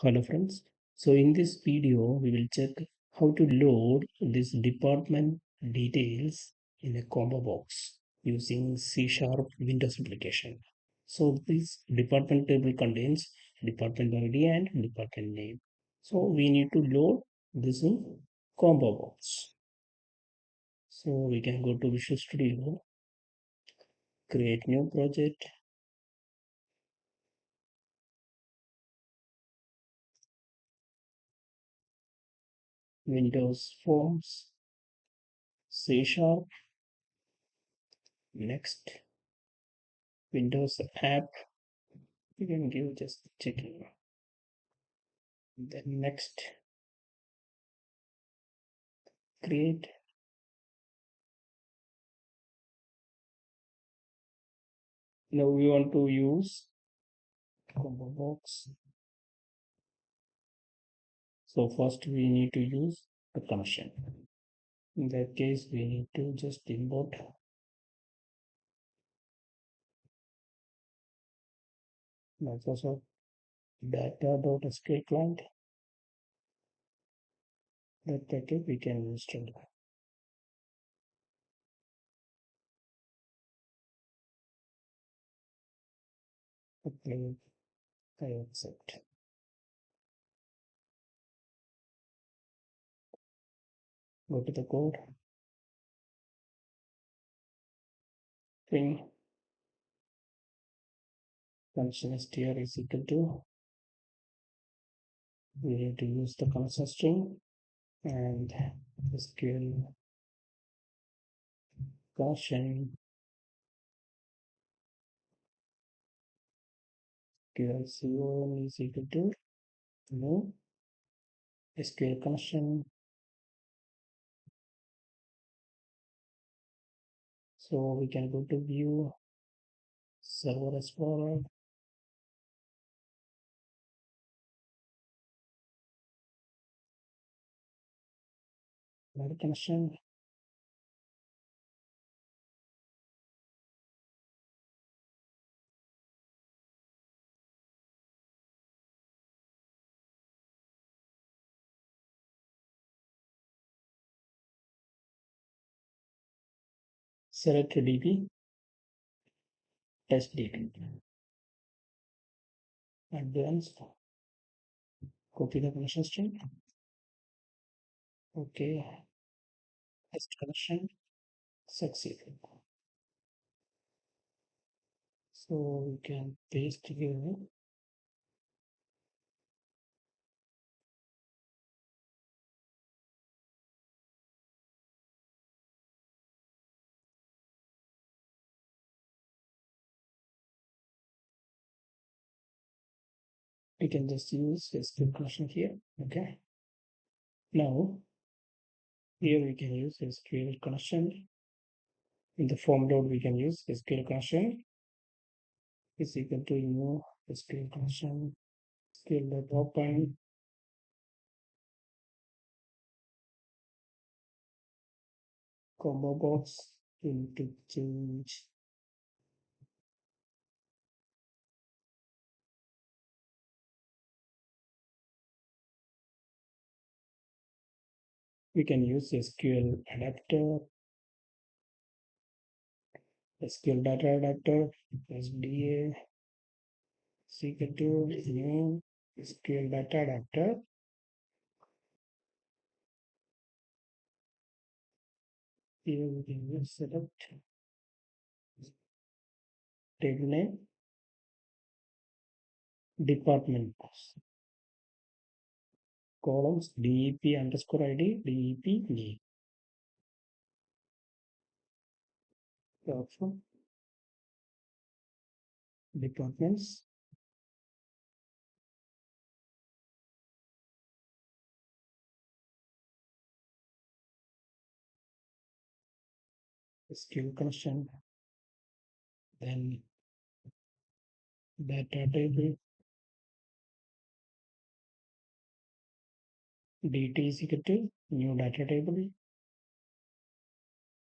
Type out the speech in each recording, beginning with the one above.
Hello friends. So in this video we will check how to load this department details in a combo box using C# Windows application. So this department table contains department ID and department name. So we need to load this in combo box. So we can go to Visual Studio, create new project, Windows Forms, C#, next, Windows App. You can give just checking. Then next, create. Now we want to use combo box. So first we need to use the connection. In that case, we need to just import Microsoft data.sql client. That package we can install. Okay, I accept. Go to the code. String connection str is equal to. We need to use the connection string and SQL connection SQLCon is equal to new SQL connection. So we can go to view server explorer, connection, select DB, test DB, advanced, copy the connection string. Okay, test connection succeeded. So we can paste here. We can just use SQL connection here. Okay. Now here we can use SQL connection. In the form load we can use SQL connection is equal to new SQL connection SqlDataAdapter combo box into change. We can use SqlAdapter, SqlDataAdapter, SDA, equal to new SqlDataAdapter. Here we can use select table name, department columns DEP underscore ID, DEP name. Option departments, SQL connection, then data table, DT is equal to new data table,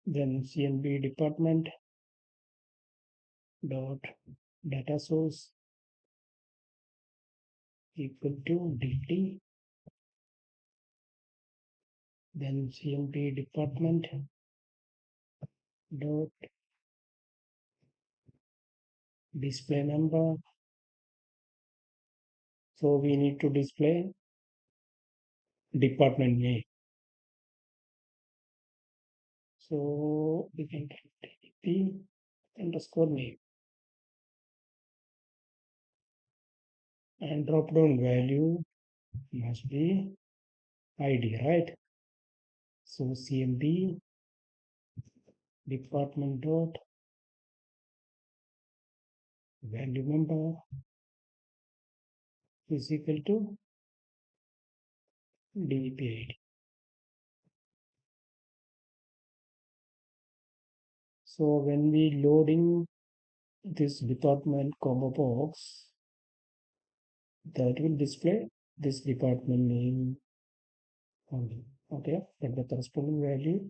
then CNB department dot data source equal to dt, then cmd department dot display member. So we need to display department name. So we can type p underscore name and drop down value must be id, right? So cmd department dot value member is equal to dpid. So when we loading this department combo box, that will display this department name only. Okay, but the corresponding value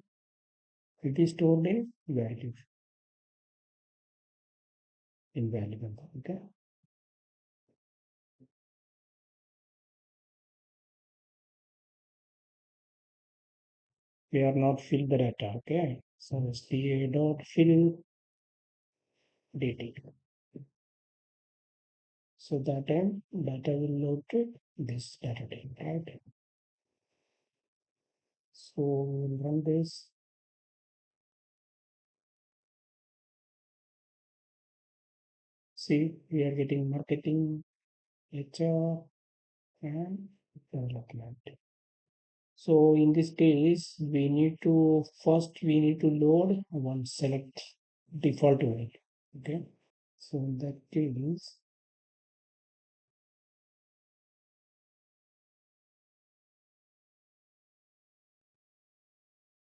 will be stored in value member. Okay, we are not fill the data. Okay, so sta dot fill dt. So that time data will load to this data type, right? So we'll run this. See, we are getting marketing, HR, and development. So in this case, we need to load one select default value. Okay. So in that case,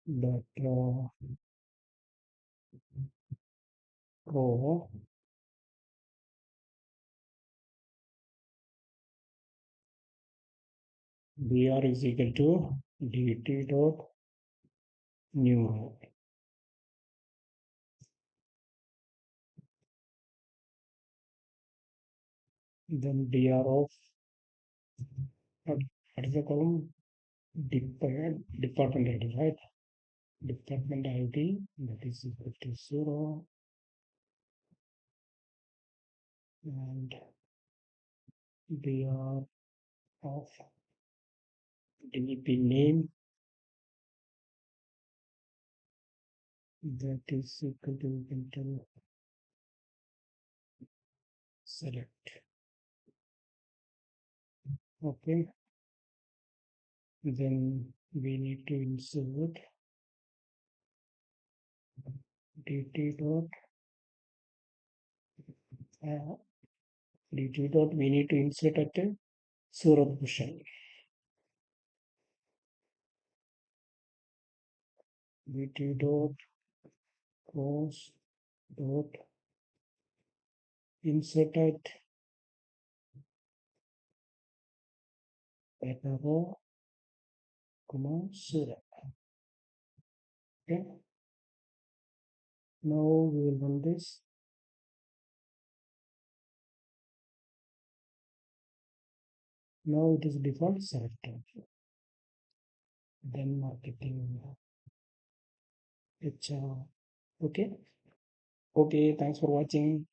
that row br is equal to dt dot new row. Then dr of what is the column? Department ID, right? Department ID that is equal to 0 and dr of dp name that is equal to enter select. Okay, then we need to insert dt dot uh, dt dot we need to insert at a 0 position. Dt dot cross dot insert at data row comma 0. Okay, now we will run this. Now it is default selected. Then marketing HR. Okay. Okay, thanks for watching.